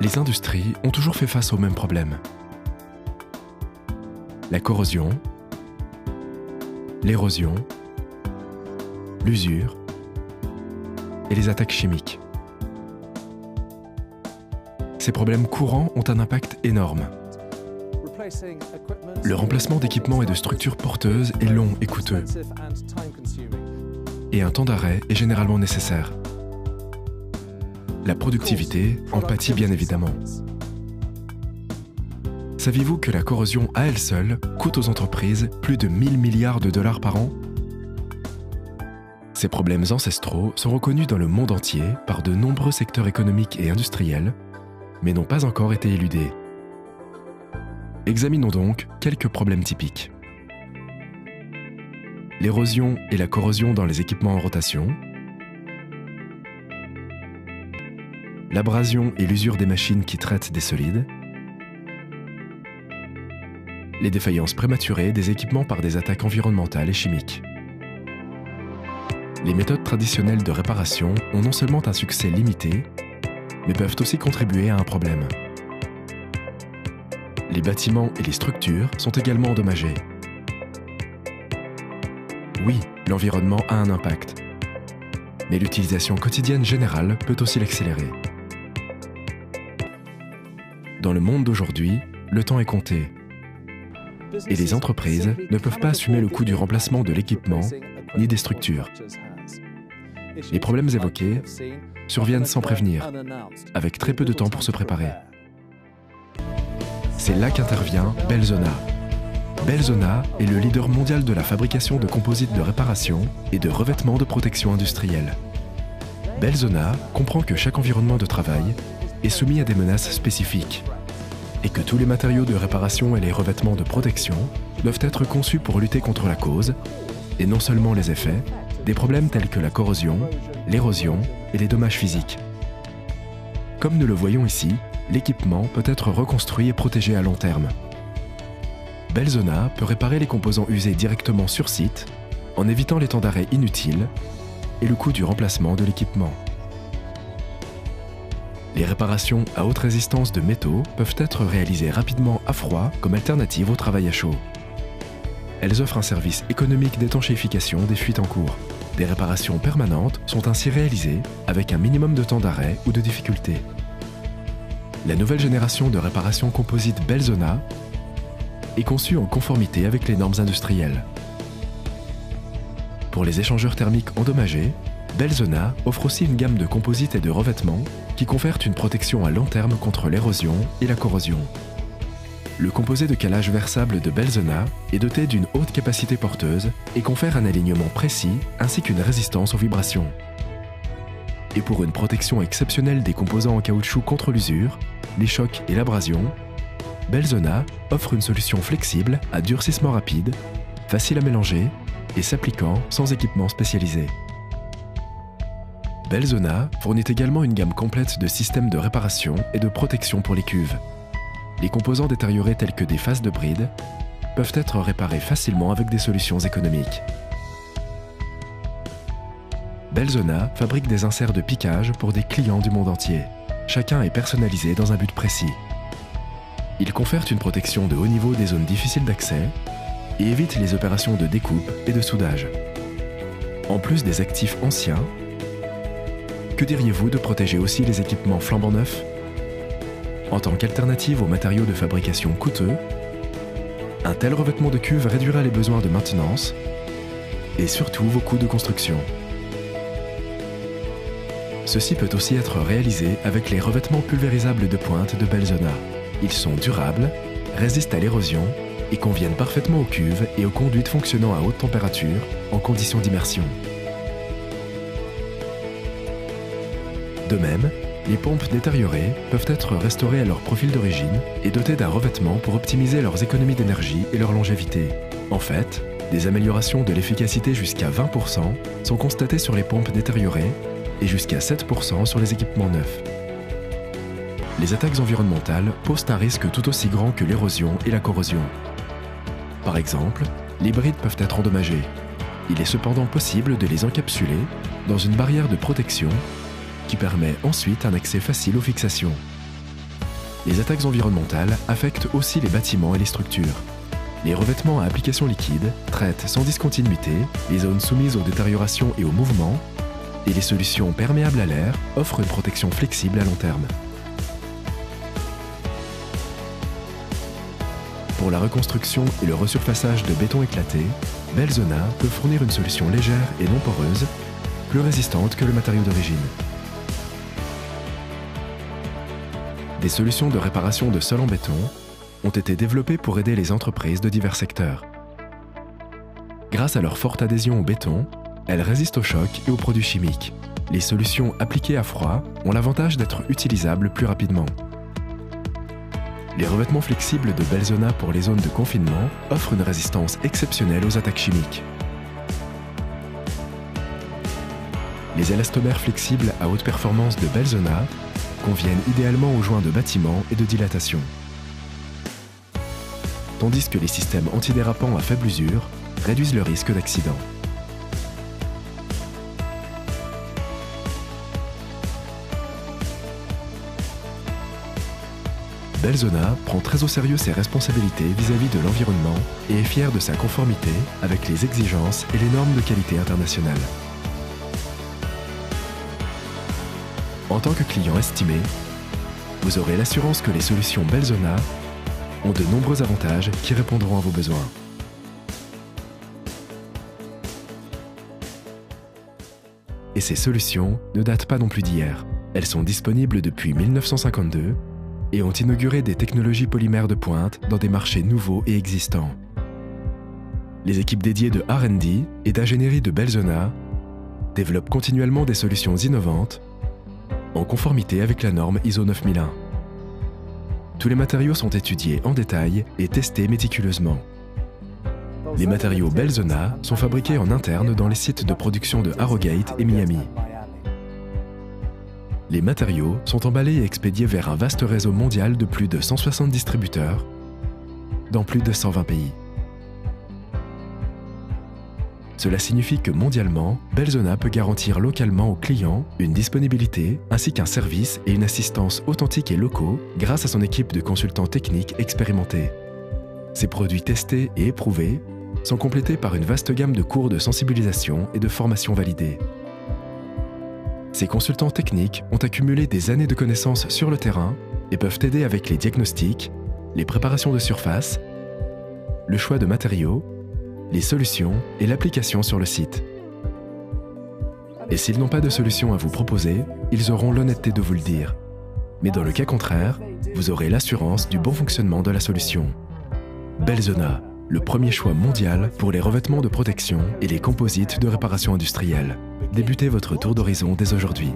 les industries ont toujours fait face aux mêmes problèmes. La corrosion, l'érosion, l'usure et les attaques chimiques. Ces problèmes courants ont un impact énorme. Le remplacement d'équipements et de structures porteuses est long et coûteux. Et un temps d'arrêt est généralement nécessaire. La productivité en pâtit bien évidemment. Saviez-vous que la corrosion à elle seule coûte aux entreprises plus de 1000 milliards de dollars par an? Ces problèmes ancestraux sont reconnus dans le monde entier par de nombreux secteurs économiques et industriels, mais n'ont pas encore été éludés. Examinons donc quelques problèmes typiques. L'érosion et la corrosion dans les équipements en rotation, l'abrasion et l'usure des machines qui traitent des solides, les défaillances prématurées des équipements par des attaques environnementales et chimiques. Les méthodes traditionnelles de réparation ont non seulement un succès limité, mais peuvent aussi contribuer à un problème. Les bâtiments et les structures sont également endommagés. Oui, l'environnement a un impact, mais l'utilisation quotidienne générale peut aussi l'accélérer. Dans le monde d'aujourd'hui, le temps est compté, et les entreprises ne peuvent pas assumer le coût du remplacement de l'équipement ni des structures. Les problèmes évoqués surviennent sans prévenir, avec très peu de temps pour se préparer. C'est là qu'intervient Belzona. Belzona est le leader mondial de la fabrication de composites de réparation et de revêtements de protection industrielle. Belzona comprend que chaque environnement de travail est soumis à des menaces spécifiques et que tous les matériaux de réparation et les revêtements de protection doivent être conçus pour lutter contre la cause, et non seulement les effets, des problèmes tels que la corrosion, l'érosion et les dommages physiques. Comme nous le voyons ici, l'équipement peut être reconstruit et protégé à long terme. Belzona peut réparer les composants usés directement sur site, en évitant les temps d'arrêt inutiles et le coût du remplacement de l'équipement. Les réparations à haute résistance de métaux peuvent être réalisées rapidement à froid comme alternative au travail à chaud. Elles offrent un service économique d'étanchéification des fuites en cours. Des réparations permanentes sont ainsi réalisées avec un minimum de temps d'arrêt ou de difficulté. La nouvelle génération de réparations composites Belzona est conçue en conformité avec les normes industrielles. Pour les échangeurs thermiques endommagés, Belzona offre aussi une gamme de composites et de revêtements qui confèrent une protection à long terme contre l'érosion et la corrosion. Le composé de calage versable de Belzona est doté d'une haute capacité porteuse et confère un alignement précis ainsi qu'une résistance aux vibrations. Et pour une protection exceptionnelle des composants en caoutchouc contre l'usure, les chocs et l'abrasion, Belzona offre une solution flexible à durcissement rapide, facile à mélanger et s'appliquant sans équipement spécialisé. Belzona fournit également une gamme complète de systèmes de réparation et de protection pour les cuves. Les composants détériorés tels que des faces de bride peuvent être réparés facilement avec des solutions économiques. Belzona fabrique des inserts de piquage pour des clients du monde entier. Chacun est personnalisé dans un but précis. Ils confèrent une protection de haut niveau des zones difficiles d'accès et évitent les opérations de découpe et de soudage. En plus des actifs anciens, que diriez-vous de protéger aussi les équipements flambant neufs? En tant qu'alternative aux matériaux de fabrication coûteux, un tel revêtement de cuve réduira les besoins de maintenance et surtout vos coûts de construction. Ceci peut aussi être réalisé avec les revêtements pulvérisables de pointe de Belzona. Ils sont durables, résistent à l'érosion et conviennent parfaitement aux cuves et aux conduites fonctionnant à haute température en conditions d'immersion. De même, les pompes détériorées peuvent être restaurées à leur profil d'origine et dotées d'un revêtement pour optimiser leurs économies d'énergie et leur longévité. En fait, des améliorations de l'efficacité jusqu'à 20% sont constatées sur les pompes détériorées et jusqu'à 7% sur les équipements neufs. Les attaques environnementales posent un risque tout aussi grand que l'érosion et la corrosion. Par exemple, les brides peuvent être endommagées. Il est cependant possible de les encapsuler dans une barrière de protection qui permet ensuite un accès facile aux fixations. Les attaques environnementales affectent aussi les bâtiments et les structures. Les revêtements à application liquide traitent sans discontinuité les zones soumises aux détériorations et aux mouvements, et les solutions perméables à l'air offrent une protection flexible à long terme. Pour la reconstruction et le resurfaçage de béton éclaté, Belzona peut fournir une solution légère et non poreuse, plus résistante que le matériau d'origine. Des solutions de réparation de sol en béton ont été développées pour aider les entreprises de divers secteurs. Grâce à leur forte adhésion au béton, elles résistent aux chocs et aux produits chimiques. Les solutions appliquées à froid ont l'avantage d'être utilisables plus rapidement. Les revêtements flexibles de Belzona pour les zones de confinement offrent une résistance exceptionnelle aux attaques chimiques. Les élastomères flexibles à haute performance de Belzona conviennent idéalement aux joints de bâtiments et de dilatation. Tandis que les systèmes antidérapants à faible usure réduisent le risque d'accident. Belzona prend très au sérieux ses responsabilités vis-à-vis de l'environnement et est fier de sa conformité avec les exigences et les normes de qualité internationales. En tant que client estimé, vous aurez l'assurance que les solutions Belzona ont de nombreux avantages qui répondront à vos besoins. Et ces solutions ne datent pas non plus d'hier. Elles sont disponibles depuis 1952 et ont inauguré des technologies polymères de pointe dans des marchés nouveaux et existants. Les équipes dédiées de R&D et d'ingénierie de Belzona développent continuellement des solutions innovantes en conformité avec la norme ISO 9001. Tous les matériaux sont étudiés en détail et testés méticuleusement. Les matériaux Belzona sont fabriqués en interne dans les sites de production de Harrogate et Miami. Les matériaux sont emballés et expédiés vers un vaste réseau mondial de plus de 160 distributeurs dans plus de 120 pays. Cela signifie que mondialement, Belzona peut garantir localement aux clients une disponibilité ainsi qu'un service et une assistance authentiques et locaux grâce à son équipe de consultants techniques expérimentés. Ces produits testés et éprouvés sont complétés par une vaste gamme de cours de sensibilisation et de formation validés. Ces consultants techniques ont accumulé des années de connaissances sur le terrain et peuvent aider avec les diagnostics, les préparations de surface, le choix de matériaux, les solutions et l'application sur le site. Et s'ils n'ont pas de solution à vous proposer, ils auront l'honnêteté de vous le dire. Mais dans le cas contraire, vous aurez l'assurance du bon fonctionnement de la solution. Belzona, le premier choix mondial pour les revêtements de protection et les composites de réparation industrielle. Débutez votre tour d'horizon dès aujourd'hui.